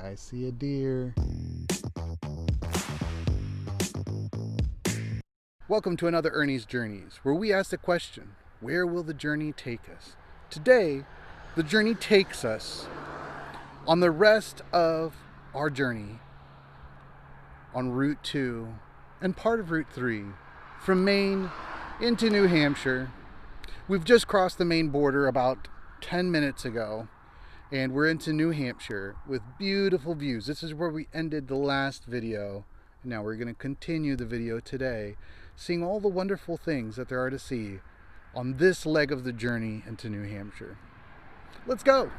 I see a deer. Welcome to another Ernie's Journeys, where we ask the question, where will the journey take us? Today, the journey takes us on the rest of our journey on Route 2 and part of Route 3 from Maine into New Hampshire. We've just crossed the Maine border about 10 minutes ago, and we're into New Hampshire with beautiful views. This is where we ended the last video. Now we're going to continue the video today, seeing all the wonderful things that there are to see on this leg of the journey into New Hampshire. Let's go!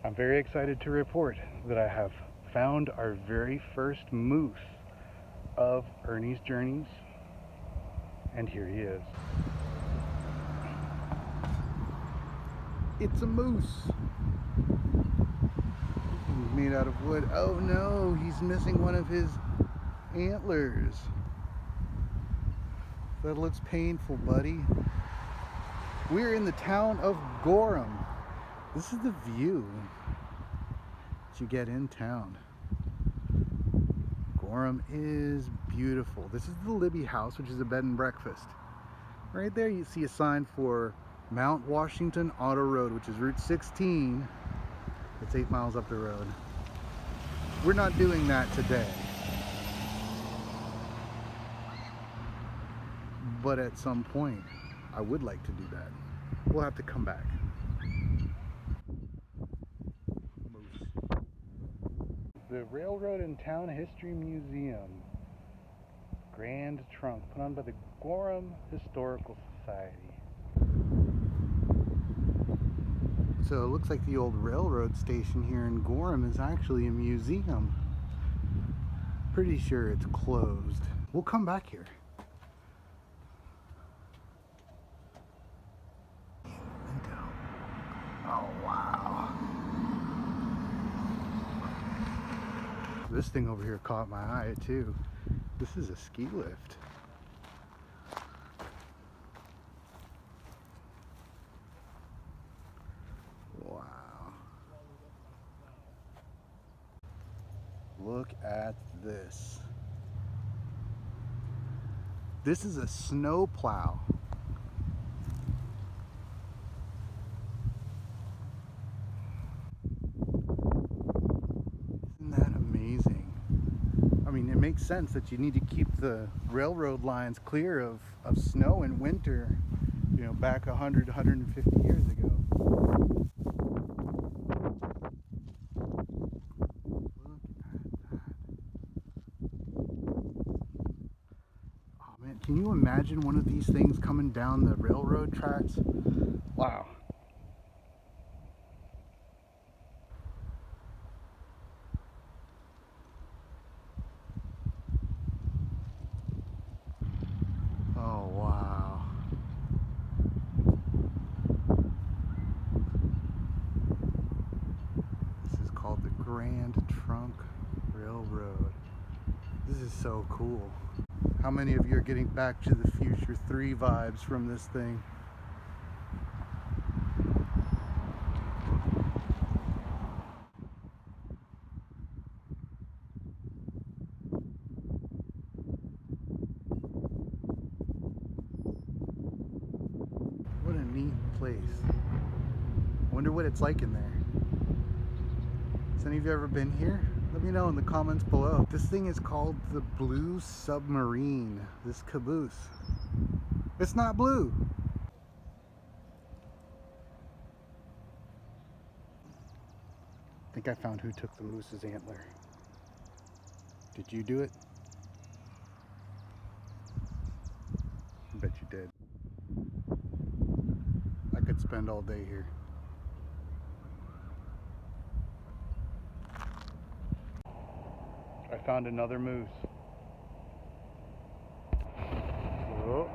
I'm very excited to report that I have found our very first moose of Ernie's Journeys, and here he is. It's a moose. He's made out of wood. Oh no, he's missing one of his antlers. That looks painful, buddy. We're in the town of Gorham. This is the view that you get in town. Gorham is beautiful. This is the Libby House, which is a bed and breakfast. Right there you see a sign for Mount Washington Auto Road, which is Route 16. It's 8 miles up the road. We're not doing that today, but at some point I would like to do that. We'll have to come back. Moose. The Railroad and Town History Museum. Grand Trunk, put on by the Gorham Historical Society. So it looks like the old railroad station here in Gorham is actually a museum. Pretty sure it's closed. We'll come back here. Oh wow. This thing over here caught my eye too. This is a ski lift. Wow. Look at this. This is a snow plow. Isn't that amazing? I mean, it makes sense that you need to keep the railroad lines clear of snow in winter, you know, back 100, 150 years ago. Can you imagine one of these things coming down the railroad tracks? Wow. Oh, wow. This is called the Grand Trunk Railroad. This is so cool. How many of you are getting Back to the Future 3 vibes from this thing? What a neat place. Wonder what it's like in there. Has any of you ever been here? Let me know in the comments below. This thing is called the Blue Submarine. This caboose. It's not blue. I think I found who took the moose's antler. Did you do it? I bet you did. I could spend all day here. I found another moose. Oh.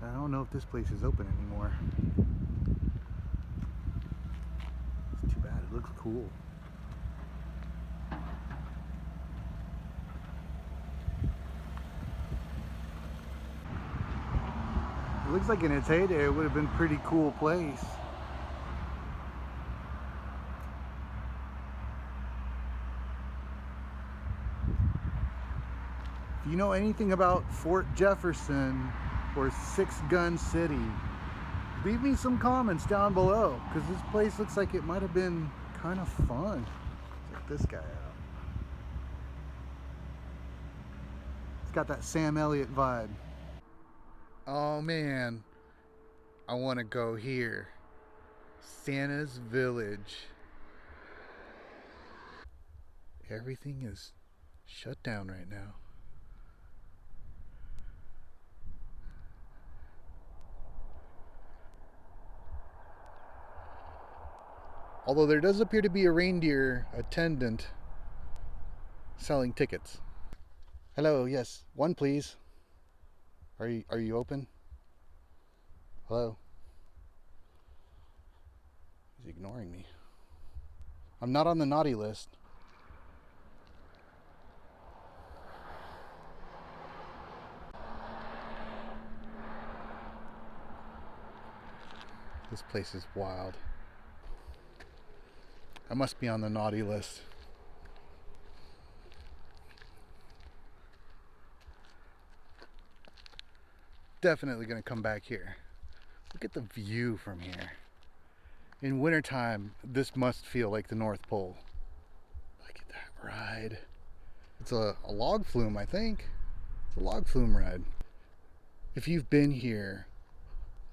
I don't know if this place is open anymore. It's too bad. It looks cool. It looks like in its heyday it would have been a pretty cool place. If you know anything about Fort Jefferson or Six Gun City, leave me some comments down below, because this place looks like it might have been kind of fun. Check this guy out. It's got that Sam Elliott vibe. Oh man, I want to go here. Santa's Village. Everything is shut down right now. Although there does appear to be a reindeer attendant selling tickets. Hello, yes, one please. Are you open? Hello? He's ignoring me. I'm not on the naughty list. This place is wild. I must be on the naughty list. Definitely gonna come back here. Look at the view from here. In wintertime, this must feel like the North Pole. Look at that ride. It's a log flume, I think. It's a log flume ride. If you've been here,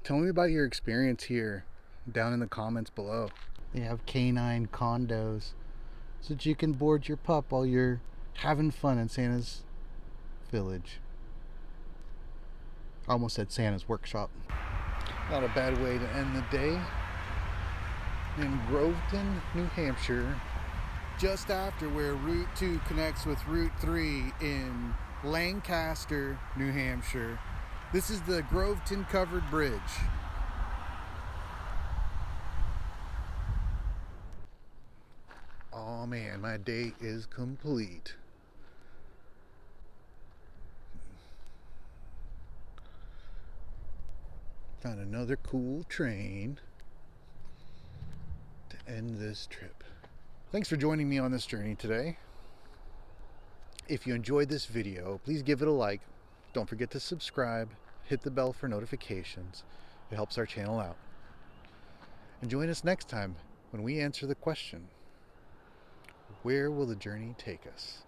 tell me about your experience here down in the comments below. They have canine condos so that you can board your pup while you're having fun in Santa's Village. I almost said Santa's Workshop. Not a bad way to end the day. In Groveton, New Hampshire, just after where Route 2 connects with Route 3 in Lancaster, New Hampshire. This is the Groveton Covered Bridge. Oh man, my day is complete. Found another cool train to end this trip. Thanks for joining me on this journey today. If you enjoyed this video, please give it a like. Don't forget to subscribe, hit the bell for notifications. It helps our channel out. And join us next time when we answer the question, where will the journey take us?